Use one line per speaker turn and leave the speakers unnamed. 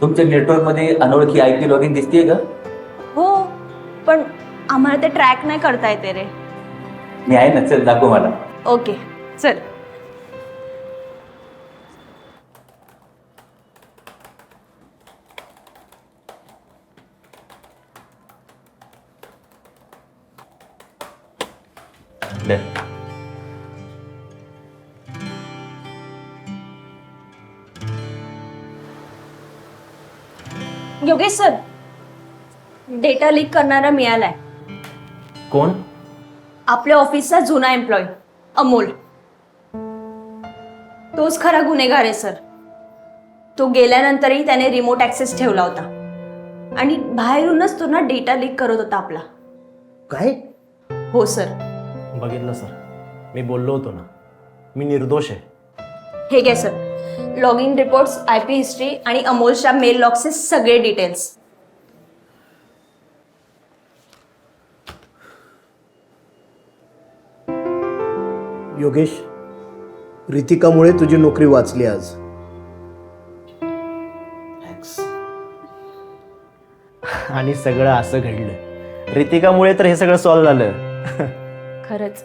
तुमच्या नेटवर्कमध्ये अनोळखी IP लॉग इन दिसतीये का?
हो, पण आम्हाला ते ट्रॅक नाही करता येते रे.
मी आहे ना, चल दाखव मला.
ओके, चल.
ले.
योगेश सर, डेटा लीक करणारा मिळालाय.
कोण?
आपल्या ऑफिसचा जुना एम्प्लॉय अमोल. तोच खरा गुन्हेगार आहे सर. तो गेल्यानंतरही त्याने रिमोट ऍक्सेस ठेवला होता आणि बाहेरूनच तो ना डेटा लीक करत होता आपला.
काय?
हो सर.
बघितलं सर, मी बोललो होतो ना, मी निर्दोष आहे.
हे घ्या sir, log in reports, IP history आणि अमोलच्या मेल लॉगचे सगळे डिटेल्स.
योगेश, रितिकामुळे तुझी नोकरी वाचली आज.
थँक्स. आणि सगळं असं घडलं रितिकामुळे तर हे सगळं सॉल्व्ह झालं.
खरंच